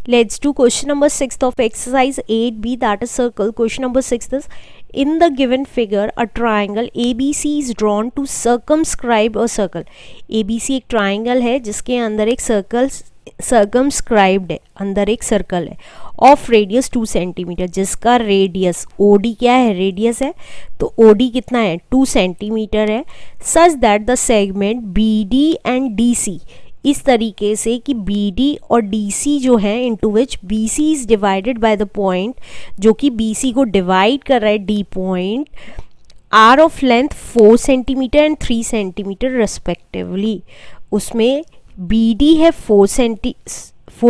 Let's do question number 6 of exercise 8b, that is circle. Question number 6 is, in the given figure a triangle ABC is drawn to circumscribe a circle. ABC एक triangle है जिसके अंदर एक circle circumscribed है, अंदर एक circle है of radius 2 centimetre, जिसका रेडियस OD क्या है, रेडियस है तो OD कितना है 2 सेंटीमीटर है, such that the segment BD and DC, इस तरीके से कि BD और DC जो है into which BC is divided by the point, जो कि BC को डिवाइड कर रहा है D point, are of length 4 centimetre and 3 centimetre respectively. उसमें BD है 4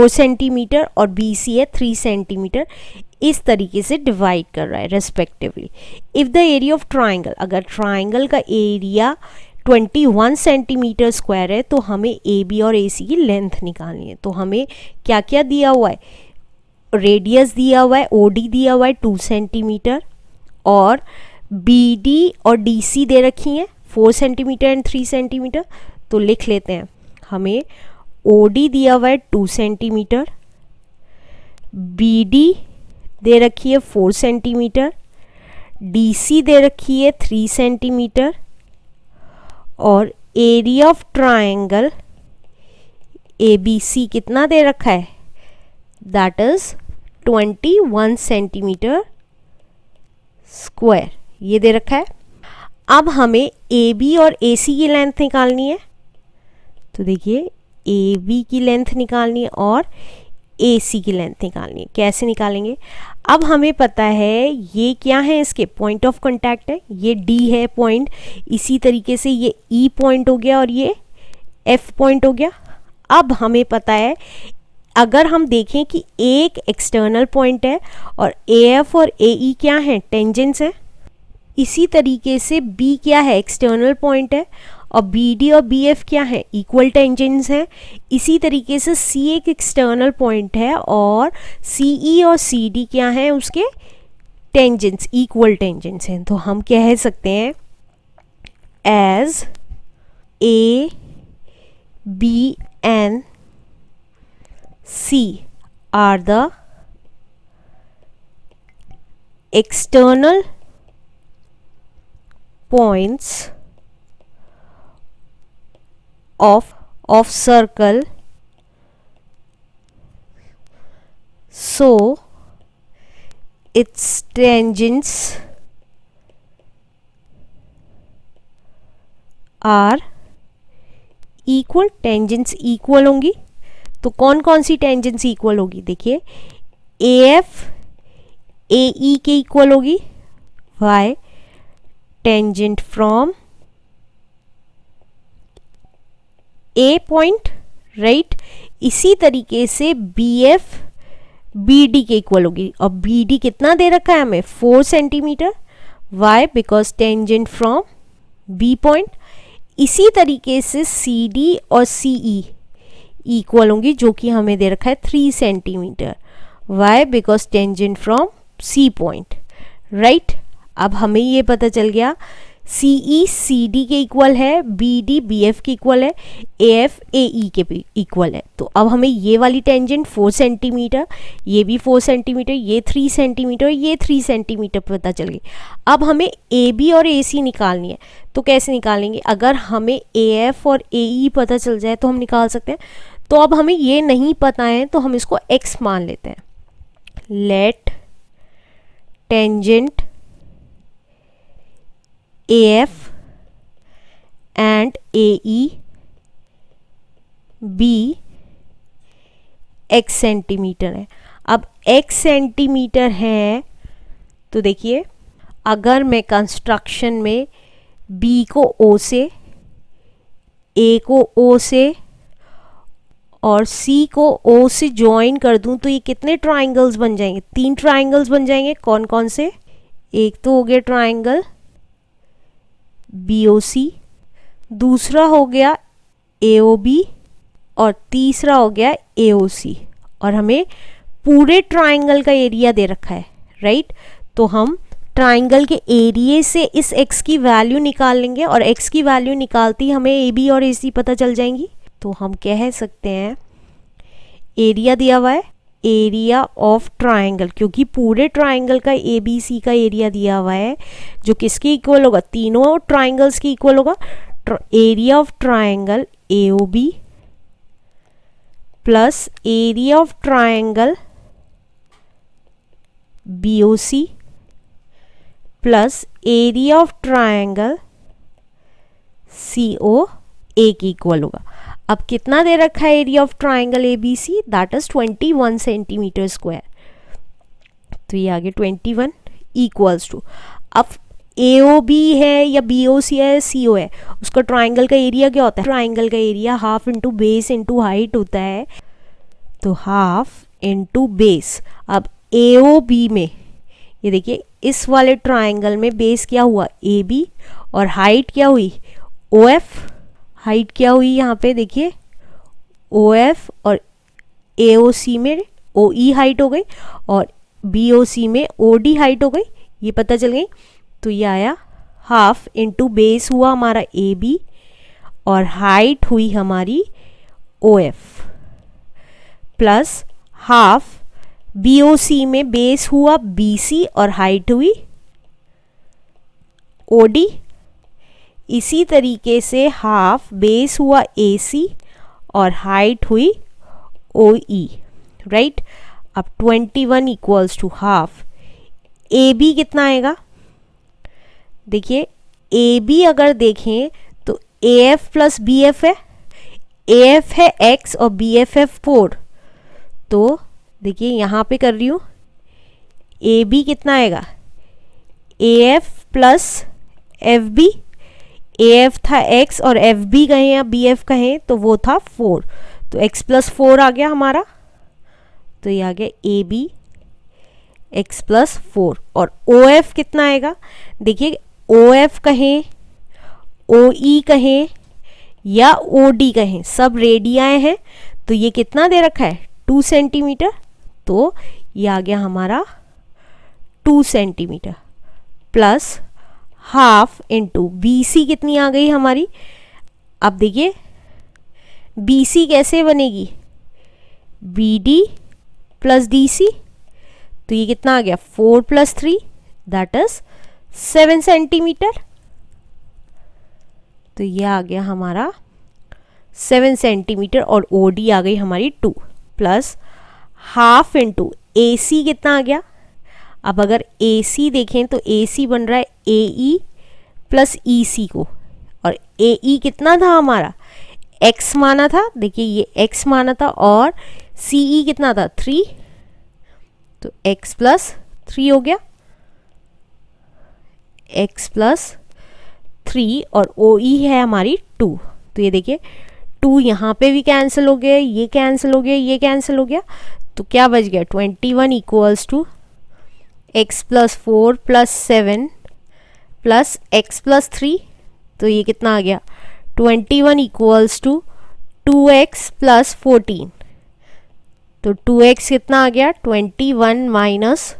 सेंटीमीटर और BC है 3 सेंटीमीटर, इस तरीके से डिवाइड कर रहा है respectively. If the area of triangle, अगर ट्राइंगल का एरिया 21 सेंटीमीटर स्क्वायर है तो हमें AB और AC की लेंथ निकालनी है। तो हमें क्या क्या दिया हुआ है, रेडियस दिया हुआ है, OD दिया हुआ है 2 सेंटीमीटर और BD और DC दे रखी हैं 4 सेंटीमीटर एंड 3 सेंटीमीटर। तो लिख लेते हैं, हमें OD दिया हुआ है 2 सेंटीमीटर, BD दे रखी है 4 सेंटीमीटर, DC दे रखी है 3 सेंटीमीटर और एरिया ऑफ ट्राइंगल ABC कितना दे रखा है, दैट इज 21 सेंटीमीटर स्क्वायर, ये दे रखा है। अब हमें AB और AC की लेंथ निकालनी है। तो देखिए AB की लेंथ निकालनी है और AC की लेंथ निकालनी है। कैसे निकालेंगे, अब हमें पता है ये क्या है, इसके पॉइंट ऑफ कांटेक्ट है, ये D है पॉइंट, इसी तरीके से ये E पॉइंट हो गया और ये F पॉइंट हो गया। अब हमें पता है अगर हम देखें कि एक एक्सटर्नल पॉइंट है और AF और AE क्या है, टेंजेंट्स है, इसी तरीके से B क्या है, एक्सटर्नल पॉइंट है और BD और BF क्या है, इक्वल टेंजेंट्स हैं। इसी तरीके से C एक एक्सटर्नल पॉइंट है और CE और CD क्या हैं, उसके टेंजेंट्स, इक्वल टेंजेंट्स हैं। तो हम कह सकते हैं as A, B and C are the external points of circle, so its tangents are equal, tangents equal होंगी। तो कौन कौन सी टेंजेंट्स इक्वल होगी, देखिए AF AE के इक्वल होगी, why tangent from A point, right. इसी तरीके से BF BD के इक्वल होगी और BD कितना दे रखा है हमें, 4 centimetre, why because tangent from B point. इसी तरीके से CD और CE इक्वल होंगी, जो कि हमें दे रखा है 3 centimetre, why because tangent from C point, right. अब हमें ये पता चल गया CE CD के इक्वल है, BD BF के इक्वल है, AF AE के भी इक्वल है। तो अब हमें ये वाली टेंजेंट 4 सेंटीमीटर, ये भी 4 सेंटीमीटर, ये 3 सेंटीमीटर, ये 3 सेंटीमीटर पता चल गई। अब हमें AB और AC निकालनी है। तो कैसे निकालेंगे, अगर हमें AF और AE पता चल जाए तो हम निकाल सकते हैं। तो अब हमें ये नहीं पता है तो हम इसको X मान लेते हैं। Let tangent AF and AE B X centimetre है। अब X सेंटीमीटर है तो देखिए अगर मैं कंस्ट्रक्शन में B को O से, A को O से और C को O से ज्वाइन कर दूं तो ये कितने ट्राइंगल्स बन जाएंगे, 3 ट्राइंगल्स बन जाएंगे। कौन कौन से, एक तो हो गया ट्राइंगल BOC, दूसरा हो गया AOB और तीसरा हो गया AOC। और हमें पूरे ट्राइंगल का एरिया दे रखा है, राइट। तो हम ट्राइंगल के एरिया से इस x की वैल्यू निकाल लेंगे और x की वैल्यू निकालती हमें AB और AC पता चल जाएंगी। तो हम कह सकते हैं एरिया दिया हुआ है एरिया ऑफ ट्राइंगल, क्योंकि पूरे ट्राइंगल का ए बी सी का एरिया दिया हुआ है जो किसके इक्वल होगा, तीनों ट्राइंगल्स के इक्वल होगा। Area of triangle A O B plus area of triangle B O C plus area of triangle C O A की इक्वल होगा। अब कितना दे रखा है area of triangle A B C, that is 21 centimetre square. तो ये आगे 21 इक्वल्स टू, अब ए ओ बी है या बी ओ सी है सी ओ है, उसका ट्राइंगल का एरिया क्या होता है, ट्राइंगल का area half into base into height होता है, तो हाफ इंटू बेस। अब ए ओ बी में ये देखिए इस वाले ट्राइंगल में बेस क्या हुआ ए बी और हाइट क्या हुई ओ एफ, हाइट क्या हुई यहाँ पे देखिए ओ एफ, और ए ओ सी में ओ ई हाइट हो गई और बी ओ सी में ओ डी हाइट हो गई, ये पता चल गई। तो ये आया हाफ इंटू बेस हुआ हमारा ए बी और हाइट हुई हमारी O F plus half B O C में बेस हुआ बी सी और हाइट हुई ओ डी। इसी तरीके से हाफ बेस हुआ ए सी और हाइट हुई ओ ई, राइट। अब 21 equals to half A B कितना आएगा, देखिए ए बी अगर देखें तो A F plus B F है, ए एफ है x और बी एफ है 4, तो देखिए यहाँ पे कर रही हूँ ए बी कितना आएगा A F plus F B, A F था x और एफ बी कहें या बी एफ कहें तो वो था 4, तो x प्लस 4 आ गया हमारा, तो ये आ गया ए बी एक्स प्लस 4। और ओ एफ कितना आएगा, देखिए ओ एफ कहें ओ ई कहें या ओ डी कहें सब रेडियाएं हैं, तो ये कितना दे रखा है 2 सेंटीमीटर, तो ये आ गया हमारा 2 centimetre plus half into B C कितनी आ गई हमारी। अब देखिए बी सी कैसे बनेगी, B D plus D C, तो ये कितना आ गया 4 प्लस 3 दैट इज 7 सेंटीमीटर, तो ये आ गया हमारा 7 सेंटीमीटर और ओ डी आ गई हमारी 2 प्लस हाफ इंटू ए सी कितना आ गया। अब अगर ए सी देखें तो ए सी बन रहा है ए ई प्लस ई सी को, और ए ई कितना था हमारा x माना था, देखिए ये x माना था, और सी ई कितना था 3, तो x प्लस 3 हो गया, x प्लस 3 और ओ ई है हमारी 2, तो ये देखिए 2 यहाँ पे भी कैंसिल हो गया, ये कैंसिल हो गया, ये कैंसिल हो गया, तो क्या बच गया 21 इक्वल्स टू x प्लस 4 प्लस 7 प्लस x प्लस 3, तो ये कितना आ गया 21 इक्वल्स टू 2x प्लस 14, तो 2x कितना आ गया 21 माइनस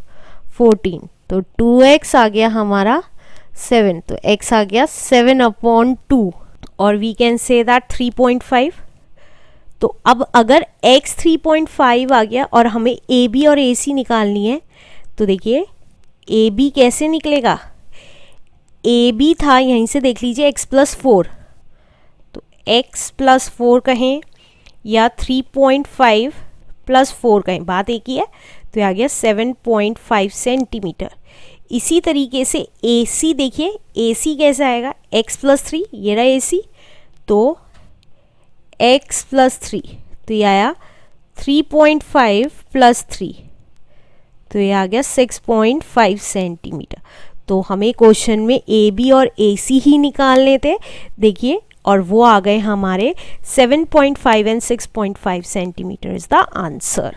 14, तो 2x आ गया हमारा 7, तो x आ गया 7/2 और वी कैन से दैट 3.5। तो अब अगर x 3.5 आ गया और हमें ए बी और ए सी निकालनी है, तो देखिए ए बी कैसे निकलेगा, ए बी था यहीं से देख लीजिए x प्लस 4, तो x प्लस 4 कहें या 3.5 प्लस 4 कहें, बात एक ही है, तो आ गया 7.5 सेंटीमीटर। इसी तरीके से ए सी देखिए, ए सी कैसा आएगा x प्लस 3, ये रहा ए सी, तो x प्लस 3, तो ये आया 3.5 प्लस 3, तो ये आ गया 6.5 सेंटीमीटर। तो हमें क्वेश्चन में ए बी और ए सी ही निकालने थे, देखिए, और वो आ गए हमारे 7.5 and 6.5 centimetre is the answer.